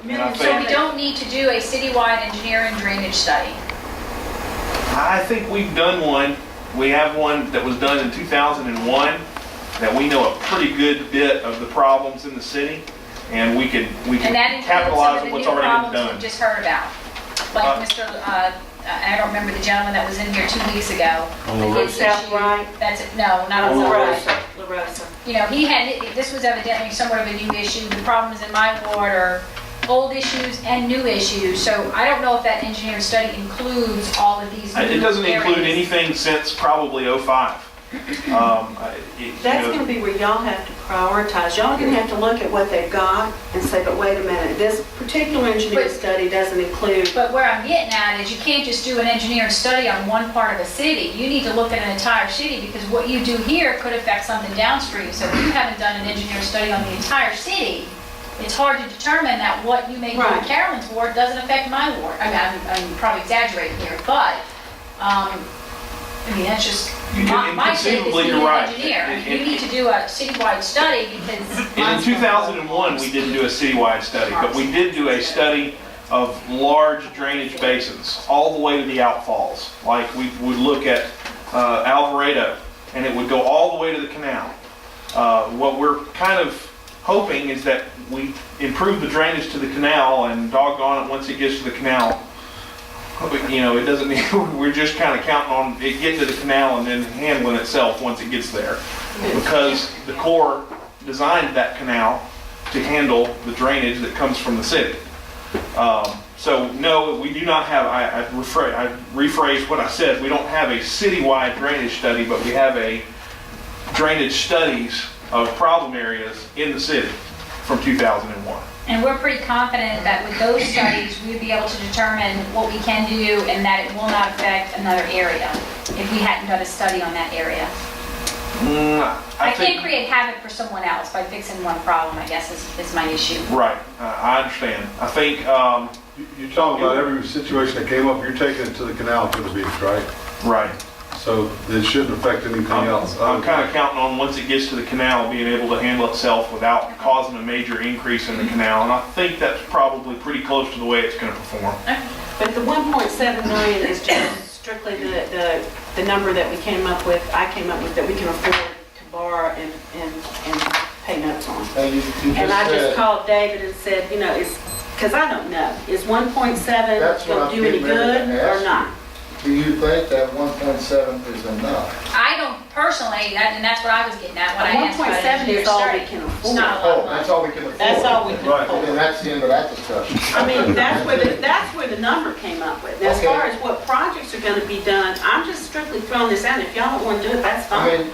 And I So we think, don't need to do a citywide engineering drainage study. I think we've done one. We have one that was done in 2001 that we know a pretty good bit of the problems in the city, and we can And that includes some capitalize of on the what's new already been problems done. we just heard about. Like Mr., I don't remember the gentleman that was in here 2 weeks ago. On His South issue- Right? That's it, no, not on La South Right. Rosa. La Rosa. You know, he had, this was evidently somewhat of a new issue. The problems in my ward are old issues and new issues. So I don't know if that engineering study includes all of these new It doesn't include areas. anything since probably '05. That's gonna be where y'all have to prioritize. Y'all are gonna have to look at what they've got and say, but wait a minute, this particular engineering But- study doesn't include. But where I'm getting at is you can't just do an engineering study on one part of a city. You need to look at an entire city because what you do here could affect something downstream. So if you haven't done an engineering study on the entire city, it's hard to determine that what you may do in Right. Carolyn's ward doesn't affect my ward. I mean, I'm probably exaggerating here, but, I mean, that's just, You can- my take is conceivably, being you're an right. engineer. It- You need to do a citywide study because. And in mine's- 2001, we didn't do a citywide study, but we did do a study of large drainage basins, all the way to the outfalls. Like, we would look at Alvarado, and it would go all the way to the canal. What we're kind of hoping is that we improve the drainage to the canal, and doggone it, once it gets to the canal, you know, it doesn't need, we're just kind of counting on it getting to the canal and then handling itself once it gets there. Because the Corps designed that canal to handle the drainage that comes from the city. So no, we do not have, I rephrased what I said, we don't have a citywide drainage study, but we have a drainage studies of problem areas in the city from 2001. And we're pretty confident that with those studies, we'd be able to determine what we can do and that it will not affect another area if we hadn't done a study on that area. I can't create havoc for someone else by fixing one problem, I guess, is my issue. Right, I understand. I think, You're talking about every situation that came up, you're taking it to the canal to the beach, right? right. So it shouldn't affect anything else. I'm kind of counting on once it gets to the canal, being able to handle itself without causing a major increase in the canal. And I think that's probably pretty close to the way it's going to perform. But the 1.7 million is just strictly the number that we came up with, I came up with, that we can afford to borrow and pay notes on. And you And I just said, called David and said, you know, because I don't know, is 1.7 That's what going I'm to do any getting ready good to ask or you. not? do you think that 1.7 is enough? I don't personally, and that's what I was getting at when I asked about 1.7 engineering is all we study. can It's afford. not a lot Oh, of that's money. all we can afford. That's all we can Right. afford. And that's the end of that discussion. I mean, that's where the number came up with. Now, as Okay. far as what projects are going to be done, I'm just strictly throwing this out. If y'all don't want to do it, that's I fine. mean,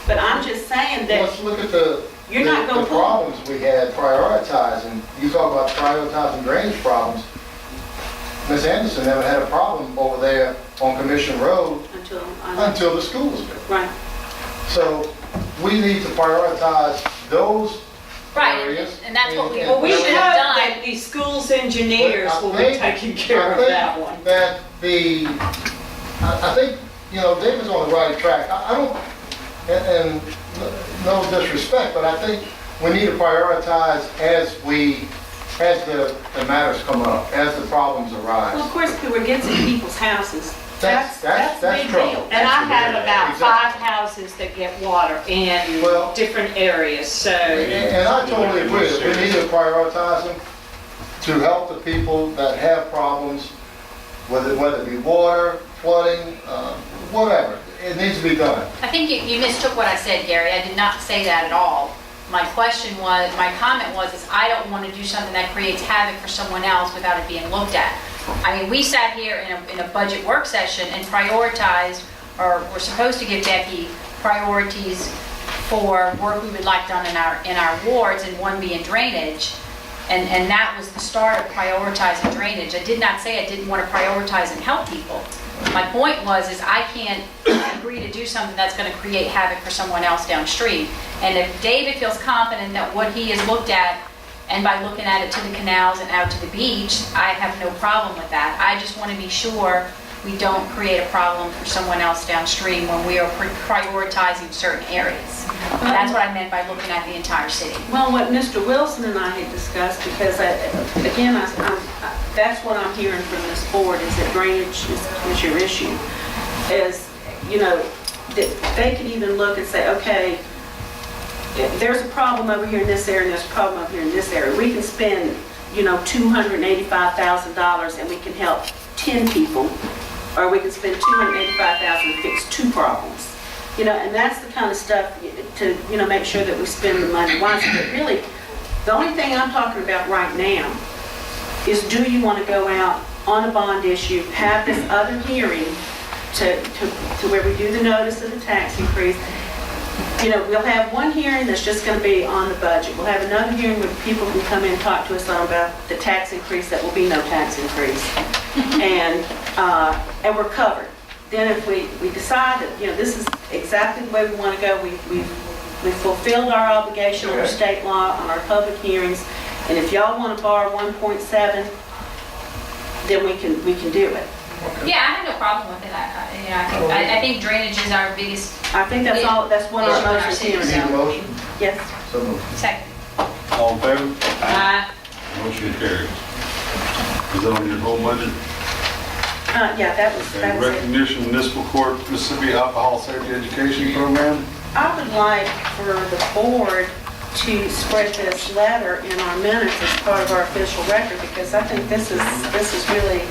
But I'm just saying that let's look at the you're not going the to pull. problems we had prioritizing. You talk about prioritizing drainage problems. Ms. Anderson never had a problem over there on Commission Road until the school was built. Right. So we need to prioritize those Right, areas. and that's what we, and- what we and- should have done. that the school's engineers But I will be think- taking care of that one. That I think, you know, David's on the right track. I don't, and no disrespect, but I think we need to prioritize as the matters come up, as the problems Well, of arise. course, if we're getting to people's houses, That's that's a big trouble. deal. And I have about Exactly. 5 houses that get water in Well- different areas, so. And I totally agree, that we need to prioritize them to help the people that have problems, whether it be water, flooding, whatever. It needs to be done. I think you mistook what I said, Gary. I did not say that at all. My comment was, is I don't want to do something that creates havoc for someone else without it being looked at. I mean, we sat here in a budget work session and prioritized, or we're supposed to give Becky priorities for work we would like done in our wards, and one being drainage. And that was the start of prioritizing drainage. I did not say I didn't want to prioritize and help people. My point was, is I can't agree to do something that's going to create havoc for someone else downstream. And if David feels confident that what he has looked at, and by looking at it to the canals and out to the beach, I have no problem with that. I just want to be sure we don't create a problem for someone else downstream when we are prioritizing certain areas. That's what I meant by looking at the entire city. Well, what Mr. Wilson and I had discussed, because again, that's what I'm hearing from this board, is that drainage is your issue. Is, you know, that they could even look and say, okay, there's a problem over here in this area, and there's a problem over here in this area. We can spend, you know, $285,000 and we can help 10 people, or we can spend $285,000 to fix 2 problems. You know, and that's the kind of stuff to, you know, make sure that we spend the money wisely. But really, the only thing I'm talking about right now is, do you want to go out on a bond issue, have this other hearing to where we do the notice of the tax increase? You know, we'll have one hearing that's just going to be on the budget. We'll have another hearing where people can come in and talk to us about the tax increase. That will be no tax increase. And we're covered. Then if we decide that, you know, this is exactly the way we want to go, we've fulfilled our obligation under state law on our public hearings, and if y'all want to borrow 1.7, then we can do it. Yeah, I have no problem with it. I think drainage is our biggest. I think that's all, that's what our motion is You here. need a motion? Yes. So moved. Second. All in favor? Motion carries. Is that on your whole budget? Yeah, that was Okay, it. recognition municipal court Mississippi Alcohol Safety Education Program. I would like for the board to spread this letter in our minutes as part of our official record, because I think this is really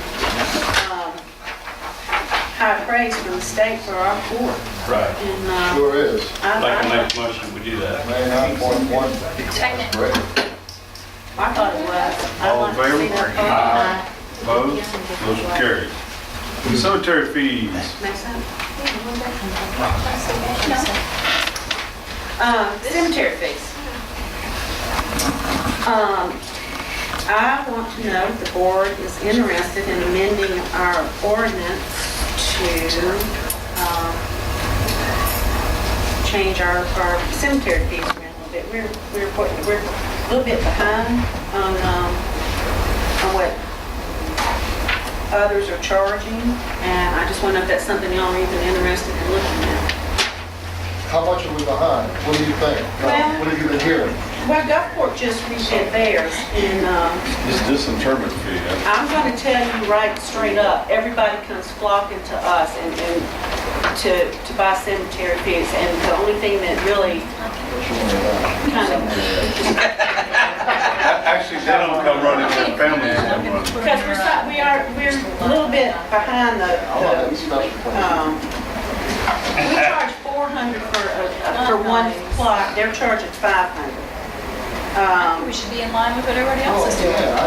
high praise from the state for our court. Right. And Sure is. Like to make a motion, we do that. 99.1. Second. Great. I thought it was. I'd All in like to see favor? that vote. Opposed? Motion carries. Cemetery fees. Next time. Cemetery fees. I want to know if the board is interested in amending our ordinance to change our cemetery fees around a little bit. We're a little bit behind on what others are charging, and I just want to know if that's something y'all are even interested in looking at. How much are we behind? What do you think? Well- What have you been hearing? Well, Gulfport just redid theirs, and It's disinterment fee. I'm going to tell you right straight up, everybody comes flocking to us and to buy cemetery fees, and the only thing that really kind of, Actually, they don't come running, their families come running. because we're a little bit behind we charge $400 for one plot, they're charging $500. We should be in line with what everybody else is doing. Yeah, I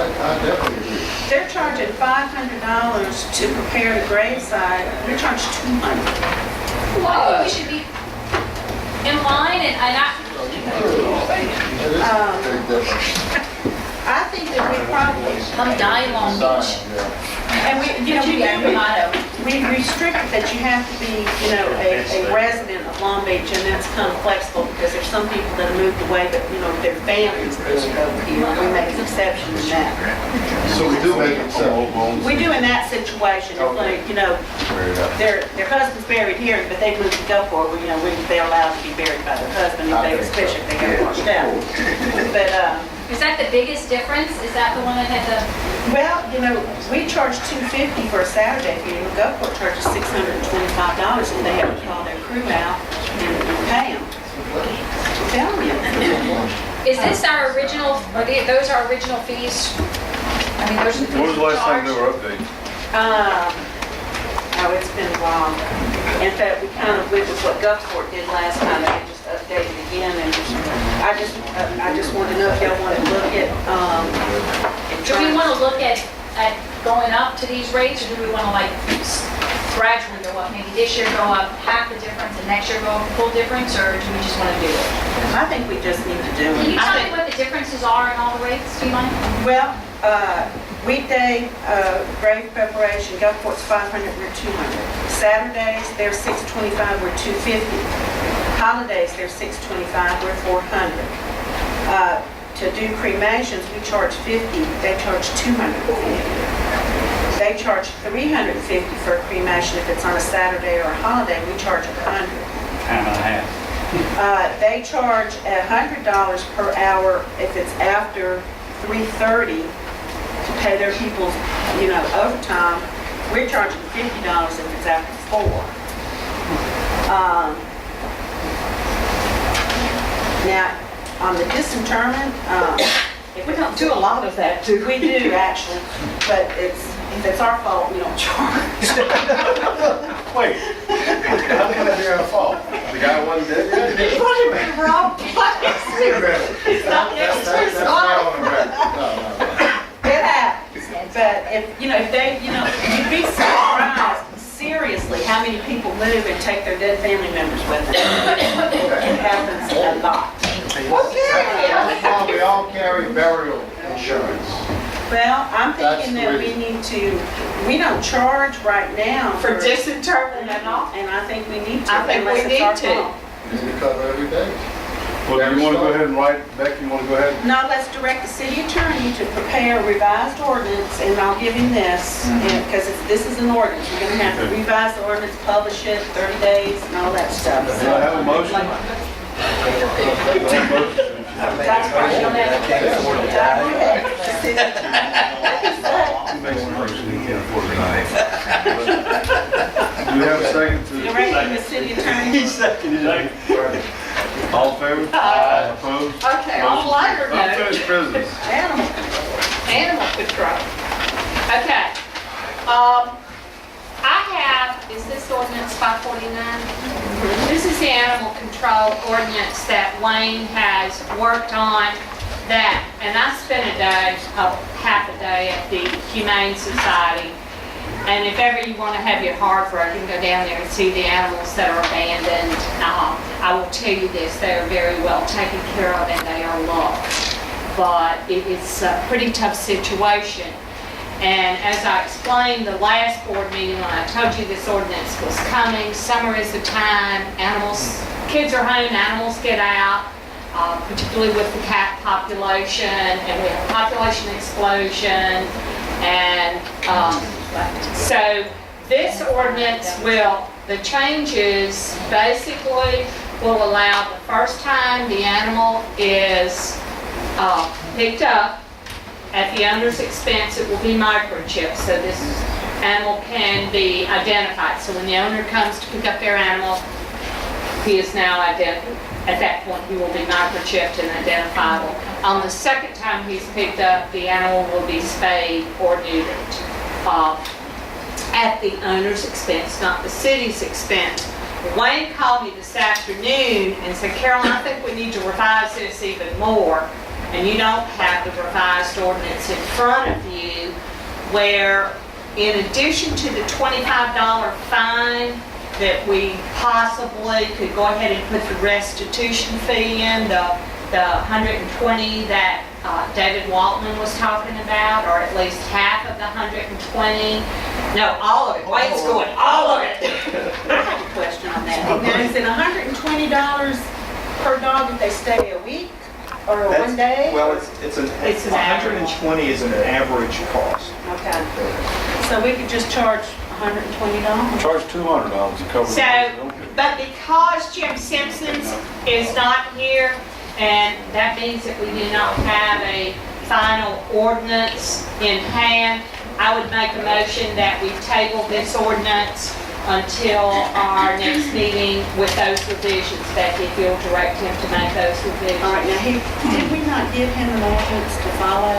definitely agree. They're charging $500 to prepare the graveside, we charge $200. Well, I think we should be in line, and It is a big difference. I think that we probably, I'm dying Long Beach. and we restrict that you have to be, you know, a resident of Long Beach, and that's kind of flexible, because there's some people that have moved away, but, you know, their families live over here, we make an exception in that. So we do make exceptions. We do in that situation, if, like, you know, their husband's buried here, but they moved to Gulfport, well, you know, they're allowed to be buried by their husband, especially if they get washed out. But, Is that the biggest difference? Is that the one that had the? well, you know, we charge $250 for a Saturday funeral. Gulfport charges $625, and they have to call their crew out and pay them. I'm telling you. Is this our original? Those our original fees? I mean, those are the fees When was the we last time charge? they were updated? Oh, it's been a while. In fact, we kind of went with what Gulfport did last time. They just updated again, and I just want to know if y'all want to look at. Do we want to look at going up to these rates, or do we want to like gradually go up? Maybe this year go up half the difference, and next year go up full difference, or do we just want to do it? I think we just need to do Can you it. tell me what the differences are in all the rates? Do you mind? Well, weekday grave preparation, Gulfport's $500, we're $200. Saturdays, they're $625, we're $250. Holidays, they're $625, we're $400. To do cremations, we charge $50, they charge $250. They charge $350 for a cremation if it's on a Saturday or a holiday. We charge $100. Time and a half. They charge $100 per hour if it's after 3:30 to pay their people, overtime. We're charging $50 if it's after 4. Now, on the disinterment, if We don't do a lot of that, do we? we do actually, but if it's our fault, we don't charge. Wait, how can it be our fault? The guy wasn't dead yet? You put him in the wrong place. It's not next to his That's not wife. on the record. No. It happens, but if they, you'd be surprised, seriously, how many people move and take their dead family members with them. It happens a lot. We all carry burial insurance. Well, I'm thinking That's that we need to, we don't charge right now For disinterment and all. and I think we need to. I think we unless it's need our to. fault. We cover every day. Well, do you want to go ahead and write, Becky, you want to go ahead? No, let's direct the city attorney to prepare a revised ordinance, and I'll give him this, because this is an ordinance. We're gonna have to revise the ordinance, publish it, 30 days, and all that stuff. Do I have a motion? That's right, you'll have Who makes the motion? He can't afford it. Do we have a second to? Directing the city attorney. All in favor? Aye. Opposed? Okay, on a lighter note, Unfinished business. Animal. animal control. Okay. I have, is this ordinance 549? This is the animal control ordinance that Wayne has worked on that, and I spent half a day at the Humane Society. And if ever you want to have your heart broken, go down there and see the animals that are abandoned. I will tell you this, they are very well taken care of and they are loved. But it's a pretty tough situation. And as I explained the last board meeting when I told you this ordinance was coming, summer is the time, kids are home, animals get out, particularly with the cat population, and we have a population explosion. And so this ordinance the changes basically will allow the first time the animal is picked up, at the owner's expense, it will be microchipped, so this animal can be identified. So when the owner comes to pick up their animal, he is now identified. At that point, he will be microchipped and identifiable. On the second time he's picked up, the animal will be spayed or neutered at the owner's expense, not the city's expense. Wayne called me this afternoon and said, Carolyn, I think we need to revise this even more. And you don't have the revised ordinance in front of you, where in addition to the $25 fine that we possibly could go ahead and put the restitution fee in, the 120 that David Waltman was talking about, or at least half of the 120. No, all of it. Wayne's going, all of it. I have a question on that. Now, is it $120 per dog if they stay a week or one day? Well, it's an It's an average. 120 is an average cost. Okay. So we could just charge $120? Charge $200 to cover. So, but because Jim Simpson's is not here, and that means that we do not have a final ordinance in hand, I would make a motion that we table this ordinance until our next meeting with those revisions. Becky, if you'll direct him to make those revisions. All right, now, did we not give him an ordinance to follow?